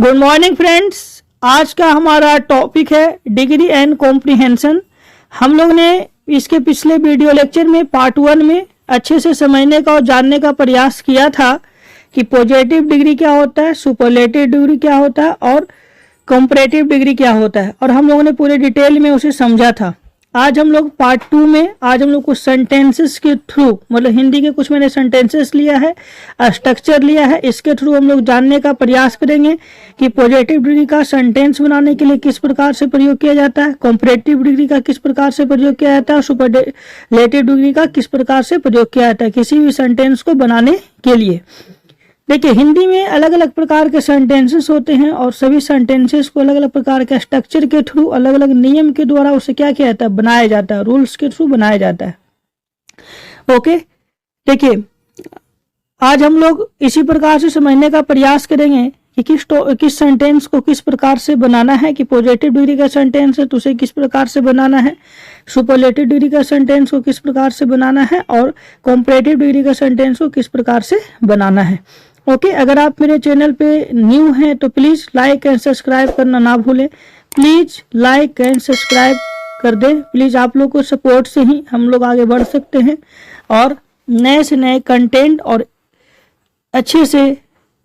Good morning friends. आज का हमारा टॉपिक है डिग्री एंड कॉम्प्रिहेंशन। हम लोग ने इसके पिछले वीडियो लेक्चर में पार्ट 1 में अच्छे से समझने का और जानने का प्रयास किया था कि पॉजिटिव डिग्री क्या होता है, सुपरलेटिव डिग्री क्या होता है और कंपैरेटिव डिग्री क्या होता है, और हम लोगों ने पूरे डिटेल में उसे समझा था। आज हम लोग पार्ट 2 में आज हम लोग कुछ सेंटेंसेस के थ्रू, मतलब हिंदी के कुछ मैंने सेंटेंसेस लिया है, स्ट्रक्चर लिया है, इसके थ्रू हम लोग जानने का प्रयास करेंगे कि पॉजिटिव डिग्री का सेंटेंस बनाने के लिए किस प्रकार से प्रयोग किया जाता है, कंपैरेटिव डिग्री का किस प्रकार से प्रयोग किया जाता है, सुपरलेटिव डिग्री का किस प्रकार से प्रयोग किया जाता है किसी भी सेंटेंस को बनाने के लिए। देखिए, हिंदी में अलग अलग प्रकार के सेंटेंसेस होते हैं और सभी सेंटेंसेस को अलग अलग प्रकार के स्ट्रक्चर के थ्रू, अलग अलग नियम के द्वारा उसे क्या किया जाता है, बनाया जाता है, रूल्स के थ्रू बनाया जाता है। ओके, देखिए आज हम लोग इसी प्रकार से समझने का प्रयास करेंगे कि किस सेंटेंस को किस प्रकार से बनाना है, कि पॉजिटिव डिग्री का सेंटेंस है तो उसे किस प्रकार से बनाना है, सुपरलेटिव डिग्री का सेंटेंस को किस प्रकार से बनाना है और कंपैरेटिव डिग्री का सेंटेंस को किस प्रकार से बनाना है। ओके, अगर आप मेरे चैनल पे न्यू हैं तो प्लीज लाइक एंड सब्सक्राइब करना ना भूलें। प्लीज लाइक एंड सब्सक्राइब कर दें। प्लीज आप लोग को सपोर्ट से ही हम लोग आगे बढ़ सकते हैं और नए से नए कंटेंट और अच्छे से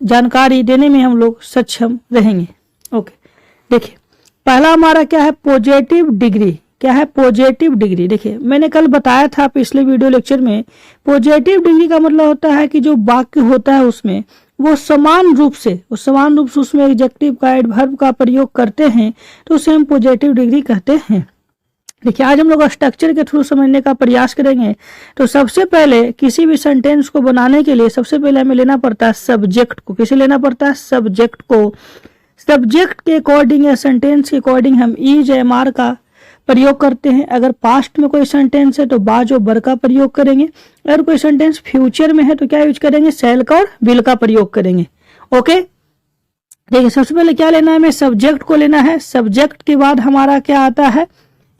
जानकारी देने में हम लोग सक्षम रहेंगे। ओके, देखिए पहला हमारा क्या है, पॉजिटिव डिग्री। क्या है पॉजिटिव डिग्री? देखिए मैंने कल बताया था पिछले वीडियो लेक्चर में, पॉजिटिव डिग्री का मतलब होता है कि जो वाक्य होता है उसमें वो समान रूप से उसमें एडजेक्टिव का, एडवर्ब का प्रयोग करते हैं तो उसे हम पॉजिटिव डिग्री कहते हैं। देखिए आज हम लोग स्ट्रक्चर के थ्रू समझने का प्रयास करेंगे। तो सबसे पहले किसी भी सेंटेंस को बनाने के लिए सबसे पहले हमें लेना पड़ता है सब्जेक्ट को। किसे लेना पड़ता है? सब्जेक्ट को। सब्जेक्ट के अकॉर्डिंग या सेंटेंस के अकॉर्डिंग हम इज एम आर का प्रयोग करते हैं। अगर पास्ट में कोई सेंटेंस है तो बाज और बर का प्रयोग करेंगे। अगर कोई सेंटेंस फ्यूचर में है तो क्या यूज करेंगे? शैल का और विल का प्रयोग करेंगे। ओके, देखिए सबसे पहले क्या लेना है, हमें सब्जेक्ट को लेना है। सब्जेक्ट के बाद हमारा क्या आता है?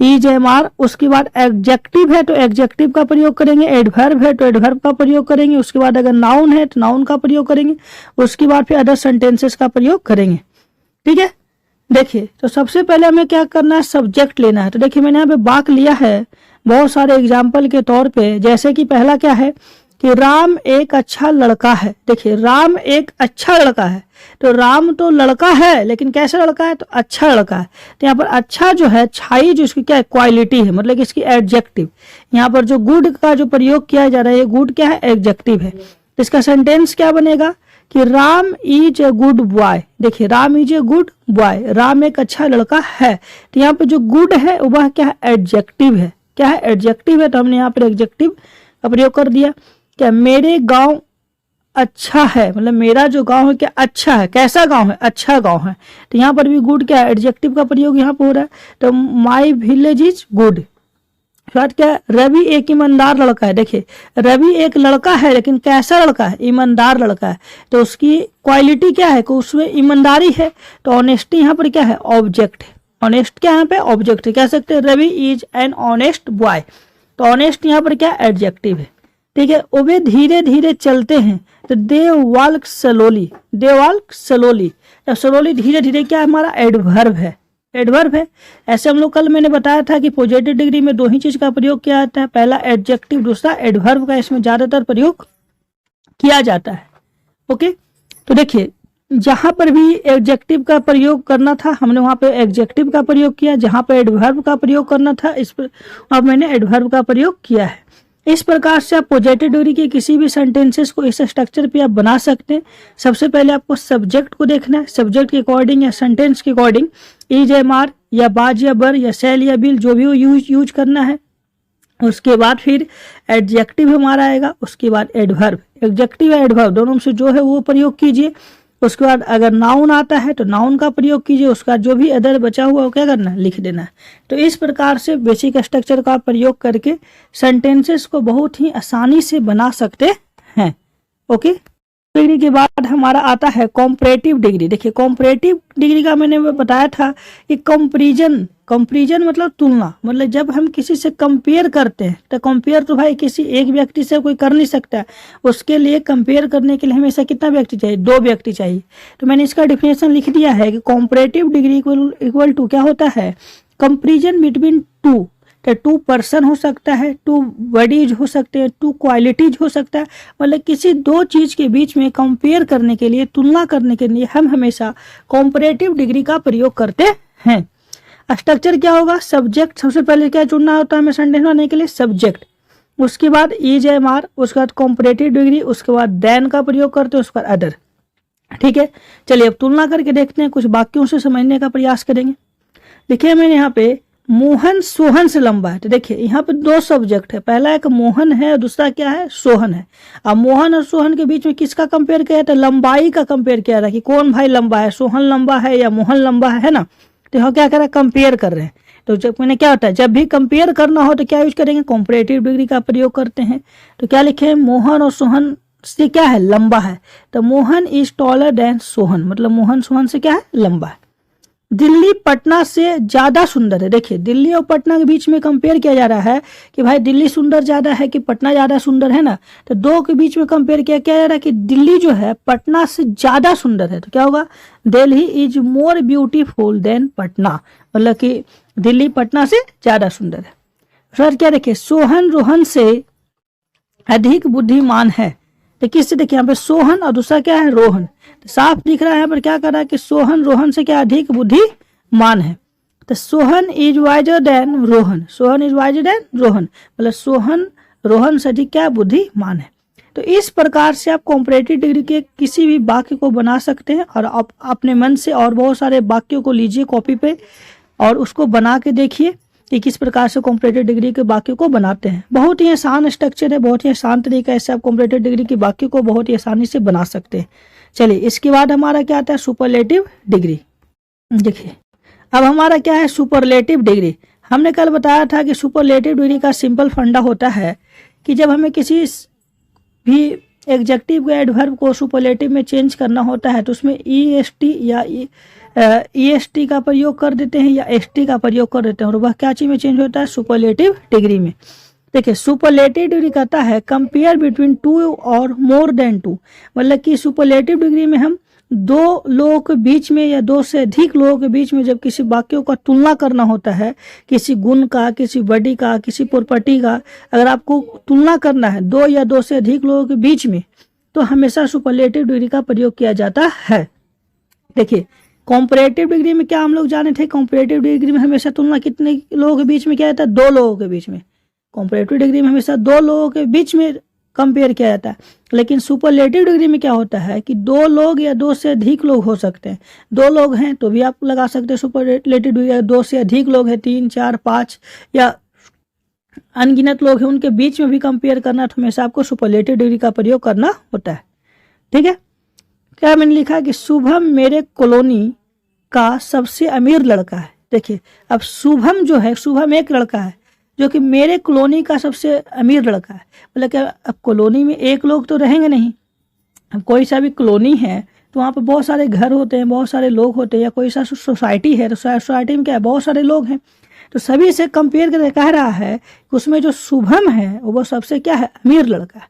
Is M R. उसके बाद एडजेक्टिव है तो एडजेक्टिव का प्रयोग करेंगे, एडवर्ब है तो एडवर्ब का प्रयोग करेंगे। उसके बाद अगर नाउन है तो नाउन का प्रयोग करेंगे। उसके बाद फिर अदर सेंटेंसेस का प्रयोग करेंगे। ठीक है, देखिए तो सबसे पहले हमें क्या करना है, सब्जेक्ट लेना है। तो देखिए मैंने यहाँ पे वाक्य लिया है बहुत सारे एग्जाम्पल के तौर पे, जैसे कि पहला क्या है कि राम एक अच्छा लड़का है। देखिए राम एक अच्छा लड़का है, तो राम तो लड़का है लेकिन कैसा लड़का है? तो अच्छा लड़का है। तो यहाँ पर अच्छा जो है, अच्छाई जो इसकी क्या है, क्वालिटी है, मतलब इसकी एडजेक्टिव। यहाँ पर जो गुड का जो प्रयोग किया जा रहा है, ये गुड क्या है? एडजेक्टिव है। तो इसका सेंटेंस क्या बनेगा कि Ram is a good boy. देखिए Ram is a good boy, Ram एक अच्छा लड़का है। तो यहाँ पे जो गुड है वह क्या है? एडजेक्टिव है। क्या है? एडजेक्टिव है। तो हमने यहाँ पर एडजेक्टिव का प्रयोग कर दिया। क्या? मेरे गांव अच्छा है, मतलब मेरा जो गांव है क्या अच्छा है? कैसा गांव है? अच्छा गांव है। तो यहाँ पर भी गुड क्या है? एडजेक्टिव का प्रयोग यहाँ पर हो रहा है। तो माई विलेज इज गुड। बात क्या है? रवि एक ईमानदार लड़का है। देखिए रवि एक लड़का है लेकिन कैसा लड़का है? ईमानदार लड़का है। तो उसकी क्वालिटी क्या है? कि उसमें ईमानदारी है। तो ऑनेस्टी यहाँ पर क्या है? ऑब्जेक्ट है। ऑनेस्ट क्या यहाँ पे? ऑब्जेक्ट है। कह सकते हैं Ravi is an honest boy. तो ऑनेस्ट यहाँ पर क्या? एडजेक्टिव है। ठीक है, वे धीरे धीरे चलते हैं तो दे वॉल्क स्लोली। दे वॉल्क स्लोली। अब स्लोली धीरे धीरे क्या है? हमारा एडवर्ब है। एडवर्ब है। ऐसे हम लोग कल मैंने बताया था कि पॉजिटिव डिग्री में दो ही चीज का प्रयोग किया जाता है, पहला एडजेक्टिव, दूसरा एडवर्ब का इसमें ज्यादातर प्रयोग किया जाता है। ओके, तो देखिए जहां पर भी एडजेक्टिव का प्रयोग करना था हमने वहां पे एडजेक्टिव का प्रयोग किया, जहां पर एडवर्ब का प्रयोग करना था इस पर अब मैंने एडवर्ब का प्रयोग किया है। इस प्रकार से आप पॉजिटिव डिग्री के किसी भी सेंटेंसेस को इस स्ट्रक्चर पे आप बना सकते हैं। सबसे पहले आपको सब्जेक्ट को देखना है, सब्जेक्ट के अकॉर्डिंग या सेंटेंस के अकॉर्डिंग इज एम आर या बाज या बर या शैल या बिल जो भी यूज करना है। उसके बाद फिर एडजेक्टिव हमारा आएगा, उसके बाद एडवर्ब। एडजेक्टिव या एडवर्ब दोनों में से जो है वो प्रयोग कीजिए। उसके बाद अगर नाउन आता है तो नाउन का प्रयोग कीजिए। उसका जो भी अदर बचा हुआ वो क्या करना है? लिख देना है। तो इस प्रकार से बेसिक स्ट्रक्चर का प्रयोग करके सेंटेंसेस को बहुत ही आसानी से बना सकते हैं। ओके। डिग्री के बाद हमारा आता है कॉम्परेटिव डिग्री। देखिए कॉम्परेटिव डिग्री का मैंने बताया था कि कंपैरिजन मतलब तुलना, मतलब जब हम किसी से कंपेयर करते हैं तो कंपेयर तो भाई किसी एक व्यक्ति से कोई कर नहीं सकता है, उसके लिए कंपेयर करने के लिए हमेशा कितना व्यक्ति चाहिए, 2 व्यक्ति चाहिए। तो मैंने इसका डिफिनेशन लिख दिया है कि कॉम्परेटिव डिग्री इक्वल टू क्या होता है, कंपैरिजन बिटवीन 2, तो 2 पर्सन हो सकता है, 2 बॉडीज हो सकते हैं, 2 क्वालिटीज हो सकता है, मतलब किसी 2 चीज के बीच में कंपेयर करने के लिए, तुलना करने के लिए हम हमेशा कॉम्परेटिव डिग्री का प्रयोग करते हैं। स्ट्रक्चर क्या होगा, सब्जेक्ट सबसे पहले क्या चुनना होता है हमें सेंटेंस बनाने के लिए, सब्जेक्ट, उसके बाद EJMR, उसके बाद कॉम्परेटिव डिग्री, उसके बाद देन का प्रयोग करते हैं, उसके बाद अदर। ठीक है, चलिए अब तुलना करके देखते हैं, कुछ वाक्यों से समझने का प्रयास करेंगे। देखिए मैंने यहाँ पे मोहन सोहन से लंबा है, तो देखिए यहाँ पे 2 सब्जेक्ट है, पहला एक मोहन है और दूसरा क्या है, सोहन है। अब मोहन और सोहन के बीच में किसका कंपेयर किया है, तो लंबाई का कंपेयर किया था कि कौन भाई लंबा है, सोहन लंबा है या मोहन लंबा है ना। तो यहाँ क्या कर रहा है, कंपेयर कर रहे हैं। तो जब मैंने क्या होता है, जब भी कंपेयर करना हो तो क्या यूज करेंगे, कॉम्परेटिव डिग्री का प्रयोग करते हैं। तो क्या लिखे, मोहन और सोहन से क्या है, लंबा है, तो Mohan is taller than Sohan, मतलब मोहन सोहन से क्या है, लंबा है। दिल्ली पटना से ज्यादा सुंदर है। देखिए दिल्ली और पटना के बीच में कंपेयर किया जा रहा है कि भाई दिल्ली सुंदर ज्यादा है कि पटना ज्यादा सुंदर है ना, तो 2 के बीच में कंपेयर किया जा रहा है कि दिल्ली जो है पटना से ज्यादा सुंदर है, तो क्या होगा, Delhi is more beautiful then Patna, मतलब कि दिल्ली पटना से ज्यादा सुंदर है। सर क्या देखिए, सोहन रोहन से अधिक बुद्धिमान है, तो किससे, देखिए यहाँ पे सोहन और दूसरा क्या है, रोहन, तो साफ दिख रहा है यहाँ पर क्या कर रहा है कि सोहन रोहन से क्या अधिक बुद्धिमान है। तो Sohan is visor then Rohan, Sohan is visor then Rohan, मतलब सोहन रोहन से अधिक क्या बुद्धिमान है। तो इस प्रकार से आप कॉम्परेटिव डिग्री के किसी भी वाक्य को बना सकते हैं, और आप अपने मन से और बहुत सारे वाक्यों को लीजिए कॉपी पे और उसको बना के देखिए कि किस प्रकार से कॉम्परेटिव डिग्री के वाक्य को बनाते हैं। बहुत ही आसान स्ट्रक्चर है, बहुत ही आसान तरीका से आप कॉम्परेटिव डिग्री के वाक्य को बहुत ही आसानी से बना सकते हैं। चलिए इसके बाद हमारा क्या आता है, सुपरलेटिव डिग्री। देखिए अब हमारा क्या है, सुपरलेटिव डिग्री। हमने कल बताया था कि सुपरलेटिव डिग्री का सिंपल फंडा होता है कि जब हमें किसी भी एडजेक्टिव या एडवर्ब को सुपरलेटिव में चेंज करना होता है तो उसमें EST या EST का प्रयोग कर देते हैं या ST का प्रयोग कर देते हैं, और वह क्या चीज में चेंज होता है, सुपरलेटिव डिग्री में। देखिए सुपरलेटिव डिग्री कहता है कंपेयर बिटवीन 2 और मोर देन 2, मतलब कि सुपरलेटिव डिग्री में हम 2 लोगों के बीच में या 2 से अधिक लोगों के बीच में जब किसी वाक्यों का तुलना करना होता है, किसी गुण का, किसी बॉडी का, किसी प्रॉपर्टी का, अगर आपको तुलना करना है 2 या 2 से अधिक लोगों के बीच में, तो हमेशा सुपरलेटिव डिग्री का प्रयोग किया जाता है। देखिए कॉम्परेटिव डिग्री में क्या हम लोग जाने थे, कॉम्परेटिव डिग्री में हमेशा तुलना कितने लोगों के बीच में किया जाता है, 2 लोगों के बीच में। कॉम्परेटिव डिग्री में हमेशा 2 लोगों के बीच में कंपेयर किया जाता है, लेकिन सुपरलेटिव डिग्री में क्या होता है कि 2 लोग या 2 से अधिक लोग हो सकते हैं। 2 लोग हैं तो भी आप लगा सकते हैं सुपरलेटिव डिग्री, 2 से अधिक लोग हैं, 3, 4, 5 या अनगिनत लोग हैं, उनके बीच में भी कंपेयर करना, तो हमेशा आपको सुपरलेटिव डिग्री का प्रयोग करना होता है। ठीक है, क्या मैंने लिखा है कि शुभम मेरे कॉलोनी का सबसे अमीर लड़का है। देखिए अब शुभम जो है, शुभम एक लड़का है जो कि मेरे कॉलोनी का सबसे अमीर लड़का है, मतलब क्या, अब कॉलोनी में एक लोग तो रहेंगे नहीं, अब कोई सा भी कॉलोनी है तो वहाँ पे बहुत सारे घर होते हैं, बहुत सारे लोग होते हैं, या कोई सा सोसाइटी है तो सोसाइटी में क्या है, बहुत सारे लोग हैं, तो सभी से कंपेयर करके कह रहा है कि उसमें जो शुभम है वो सबसे क्या है, अमीर लड़का है।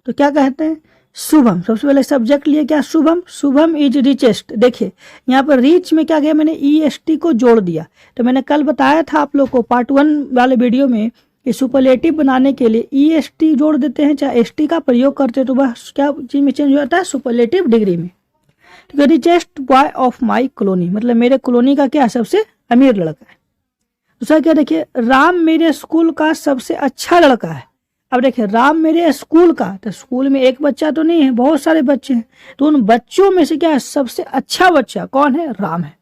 तो क्या कहते हैं, शुभम, सबसे पहले सब्जेक्ट लिए क्या, शुभम, शुभम इज रिचेस्ट। देखिए यहाँ पर रिच में क्या गया, मैंने EST को जोड़ दिया। तो मैंने कल बताया था आप लोग को पार्ट 1 वाले वीडियो में कि सुपरलेटिव बनाने के लिए EST जोड़ देते हैं, चाहे ST का प्रयोग करते हैं, तो वह क्या चीज में चेंज हो जाता है, सुपरलेटिव डिग्री में। ठीक है, richest boy of my colony, मतलब मेरे कॉलोनी का क्या सबसे अमीर लड़का है। दूसरा क्या, देखिए राम मेरे स्कूल का सबसे अच्छा लड़का है। अब देखिए राम मेरे स्कूल का, तो स्कूल में एक बच्चा तो नहीं है, बहुत सारे बच्चे हैं, तो उन बच्चों में से क्या है, सबसे अच्छा बच्चा कौन है, राम है।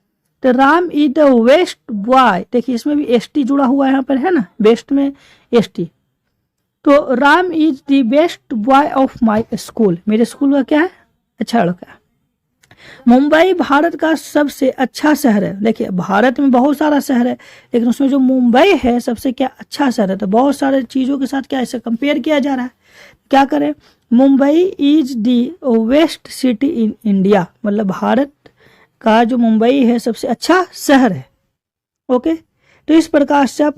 तो Ram is the best boy, देखिए इसमें भी ST जुड़ा हुआ है यहाँ पर, है ना, बेस्ट में ST, तो Ram is the best boy of my school, मेरे स्कूल का क्या है, अच्छा लड़का है। मुंबई भारत का सबसे अच्छा शहर है। देखिए भारत में बहुत सारा शहर है, लेकिन उसमें जो मुंबई है सबसे क्या अच्छा शहर है। तो बहुत सारे चीज़ों के साथ क्या इसे कंपेयर किया जा रहा है। क्या करें, Mumbai is the west city in India, मतलब भारत का जो मुंबई है सबसे अच्छा शहर है। ओके, तो इस प्रकार से आप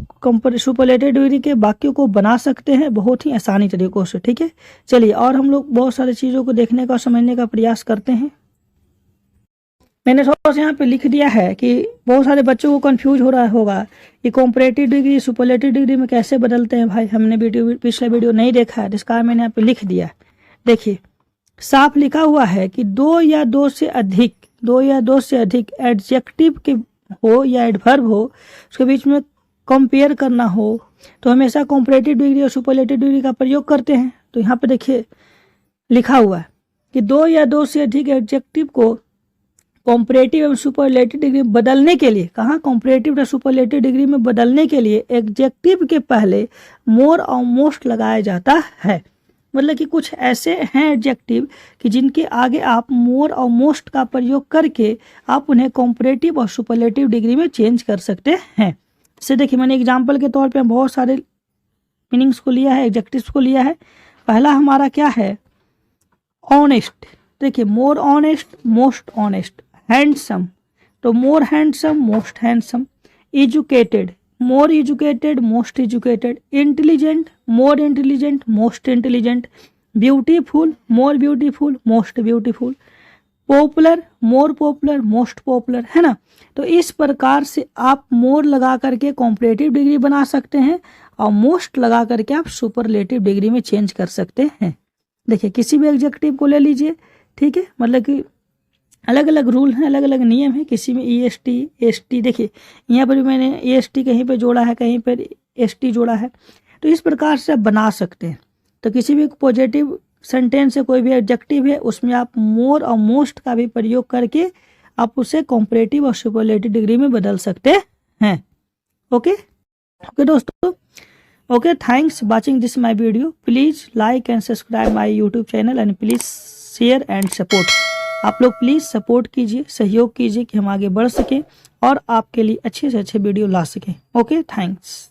सुपरलेटिव डिग्री के वाक्यों को बना सकते हैं बहुत ही आसानी तरीकों से। ठीक है, चलिए और हम लोग बहुत सारी चीज़ों को देखने का और समझने का प्रयास करते हैं। मैंने थोड़ा सा यहाँ पे लिख दिया है कि बहुत सारे बच्चों को कंफ्यूज हो रहा होगा कि कॉम्परेटिव डिग्री सुपरलेटिव डिग्री में कैसे बदलते हैं। भाई हमने पिछला वीडियो नहीं देखा है, जिसका मैंने यहाँ पे लिख दिया। देखिए साफ लिखा हुआ है कि दो या दो से अधिक एडजेक्टिव के हो या एडवर्ब हो, उसके बीच में कंपेयर करना हो तो हमेशा कॉम्परेटिव डिग्री और सुपरलेटिव डिग्री का प्रयोग करते हैं। तो यहाँ पे देखिए लिखा हुआ है कि दो या दो से अधिक एडजेक्टिव को कॉम्परेटिव एवं सुपरलेटिव डिग्री में बदलने के लिए, कहाँ कॉम्परेटिव या सुपरलेटिव डिग्री में बदलने के लिए एडजेक्टिव के पहले मोर और मोस्ट लगाया जाता है। मतलब कि कुछ ऐसे हैं एडजेक्टिव कि जिनके आगे आप मोर और मोस्ट का प्रयोग करके आप उन्हें कॉम्परेटिव और सुपरलेटिव डिग्री में चेंज कर सकते हैं। जैसे देखिए मैंने एग्जांपल के तौर पे बहुत सारे मीनिंग्स को लिया है, एडजेक्टिव्स को लिया है। पहला हमारा क्या है, ऑनेस्ट। देखिए more honest, most honest. Handsome, तो more handsome, most handsome. Educated, more educated, most educated. Intelligent, more intelligent, most intelligent. Beautiful, more beautiful, most beautiful. Popular, more popular, most popular, है ना। तो इस प्रकार से आप मोर लगा करके कॉम्परेटिव डिग्री बना सकते हैं और मोस्ट लगा करके आप सुपरलेटिव डिग्री में चेंज कर सकते हैं। देखिए किसी भी एडजेक्टिव को ले लीजिए, ठीक है, मतलब कि अलग अलग रूल हैं, अलग अलग नियम है। किसी में EST ST, देखिए यहाँ पर भी मैंने EST कहीं पे जोड़ा है, कहीं पर ST जोड़ा है। तो इस प्रकार से आप बना सकते हैं। तो किसी भी पॉजिटिव सेंटेंस से कोई भी एडजेक्टिव है उसमें आप मोर और मोस्ट का भी प्रयोग करके आप उसे कॉम्परेटिव और सुपरलेटिव डिग्री में बदल सकते हैं। ओके दोस्तों, okay, thanks watching this my video. Please like and subscribe my YouTube channel and please share and support. आप लोग प्लीज सपोर्ट कीजिए, सहयोग कीजिए कि हम आगे बढ़ सकें और आपके लिए अच्छे से अच्छे वीडियो ला सकें। Okay, thanks.